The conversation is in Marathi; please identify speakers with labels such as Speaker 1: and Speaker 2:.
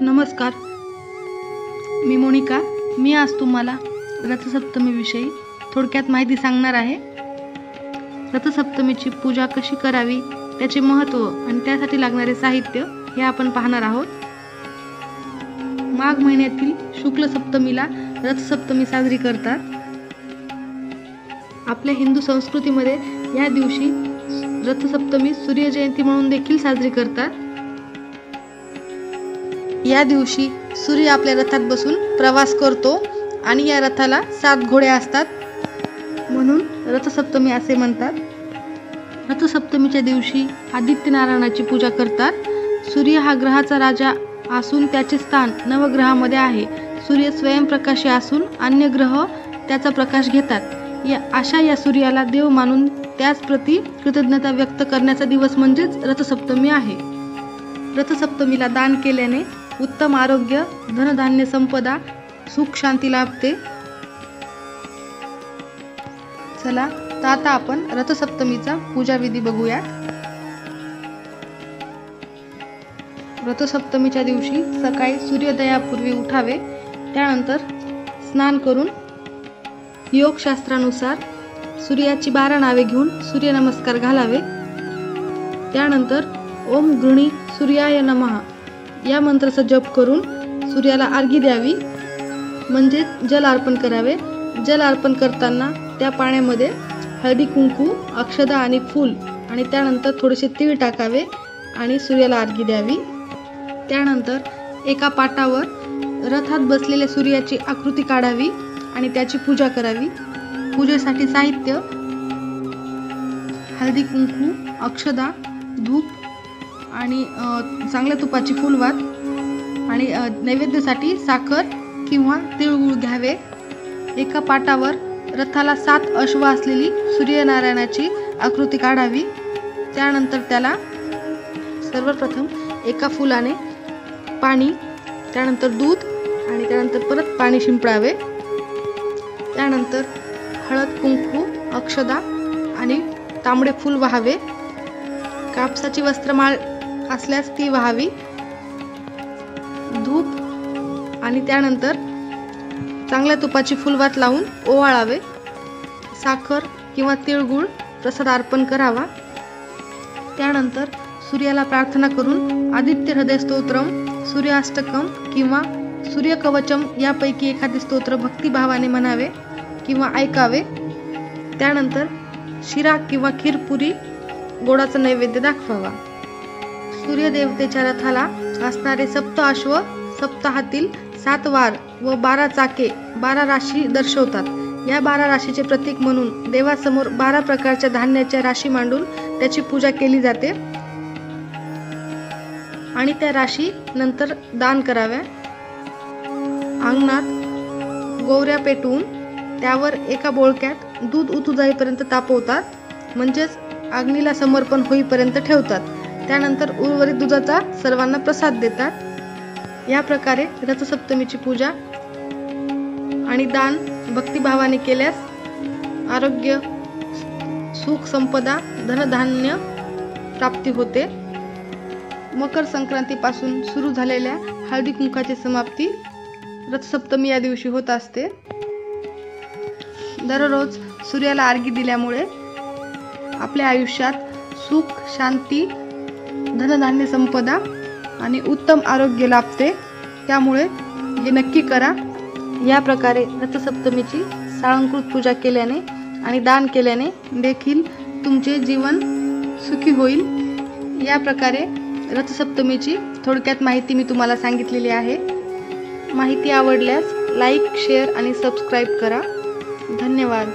Speaker 1: नमस्कार, मी मोनिका. मी आज तुम्हाला रथसप्तमीविषयी थोडक्यात माहिती सांगणार आहे. रथसप्तमीची पूजा कशी करावी, त्याचे महत्त्व आणि त्यासाठी लागणारे साहित्य हे आपण पाहणार आहोत. माघ महिन्यातील शुक्ल सप्तमीला रथसप्तमी साजरी करतात. आपल्या हिंदू संस्कृतीमध्ये या दिवशी रथसप्तमी सूर्य जयंती म्हणून देखील साजरी करतात. या दिवशी सूर्य आपल्या रथात बसून प्रवास करतो आणि या रथाला 7 घोडे असतात, म्हणून रथसप्तमी असे म्हणतात. रथसप्तमीच्या दिवशी आदित्य नारायणाची पूजा करतात. सूर्य हा ग्रहाचा राजा असून त्याचे स्थान नवग्रहामध्ये आहे. सूर्य स्वयंप्रकाशी असून अन्य ग्रह त्याचा प्रकाश घेतात. या सूर्याला देव मानून त्याच प्रती कृतज्ञता व्यक्त करण्याचा दिवस म्हणजेच रथसप्तमी आहे. रथसप्तमीला दान केल्याने उत्तम आरोग्य, धनधान्य संपदा, सुख शांती लाभते. चला तर आता आपण रथसप्तमीचा पूजाविधी बघूया. रथसप्तमीच्या दिवशी सकाळी सूर्योदयापूर्वी उठावे. त्यानंतर स्नान करून योगशास्त्रानुसार सूर्याची 12 नावे घेऊन सूर्यनमस्कार घालावे. त्यानंतर ओम गृणी सूर्याय नमः या मंत्राचा जप करून सूर्याला अर्घ्य द्यावी, म्हणजे जल अर्पण करावे. जल अर्पण करताना त्या पाण्यामध्ये हळदी कुंकू, अक्षदा आणि फूल आणि त्यानंतर थोडेसे तीळ टाकावे आणि सूर्याला अर्घ्य द्यावी. त्यानंतर एका पाटावर रथात बसलेल्या सूर्याची आकृती काढावी आणि त्याची पूजा करावी. पूजेसाठी साहित्य: हळदी कुंकू, अक्षदा, धूप आणि चांगल्या तुपाची फुलवात आणि नैवेद्यासाठी साखर किंवा तिळगुळ घ्यावे. एका पाटावर रथाला 7 अश्व असलेली सूर्यनारायणाची आकृती काढावी. त्यानंतर त्याला सर्वप्रथम एका फुलाने पाणी, त्यानंतर दूध आणि त्यानंतर परत पाणी शिंपडावे. त्यानंतर हळद कुंकू, अक्षदा आणि तांबडे फूल वाहावे. कापसाची वस्त्रमाळ असल्यास ती वाहावी. धूप आणि त्यानंतर चांगल्या तुपाची फुलवात लावून ओवाळावे. साखर किंवा तिळगुळ प्रसाद अर्पण करावा. त्यानंतर सूर्याला प्रार्थना करून आदित्य हृदय स्तोत्रम, सूर्याष्टकम किंवा सूर्यकवचम यापैकी एखादे स्तोत्र भक्तिभावाने म्हणावे किंवा ऐकावे. त्यानंतर शिरा किंवा खीरपुरी गोडाचा नैवेद्य दाखवावा. सूर्यदेवतेच्या रथाला असणारे 7 अश्व सप्ताहातील 7 वार व 12 चाके 12 राशी दर्शवतात. या 12 राशीचे प्रतीक म्हणून देवासमोर 12 प्रकारच्या धान्याच्या राशी मांडून त्याची पूजा केली जाते आणि त्या राशी नंतर दान कराव्या. अंगणात गोवऱ्या पेटवून त्यावर एका बोळक्यात दूध उतू जाईपर्यंत तापवतात, म्हणजेच अग्नीला समर्पण होईपर्यंत ठेवतात. त्यानंतर उर्वरित दुधाचा सर्वांना प्रसाद देतात. या प्रकारे रथसप्तमीची पूजा आणि दान भक्तिभावाने केल्यास आरोग्य, सुख संपदा, धनधान्य प्राप्ती होते. मकर संक्रांतीपासून सुरू झालेल्या हळदी कुंकाची समाप्ती रथसप्तमी या दिवशी होत असते. दररोज सूर्याला अर्घ्य दिल्यामुळे आपल्या आयुष्यात सुख, शांती, धनधान्य संपदा आणि उत्तम आरोग्य लाभते. त्यामुळे हे नक्की करा. या प्रकारे रथसप्तमीची साळंकृत पूजा केल्याने आणि दान केल्याने देखील तुमचे जीवन सुखी होईल. या प्रकारे रथसप्तमीची थोडक्यात माहिती मी तुम्हाला सांगितलेली आहे. माहिती आवडल्यास लाईक, शेअर आणि सबस्क्राईब करा. धन्यवाद.